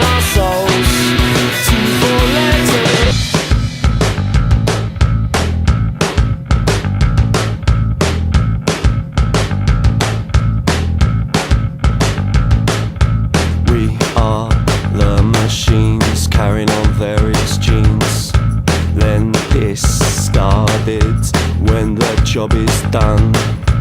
our souls. 2 4 letters. We are the machines carrying on various genes, then discarded when the job is done.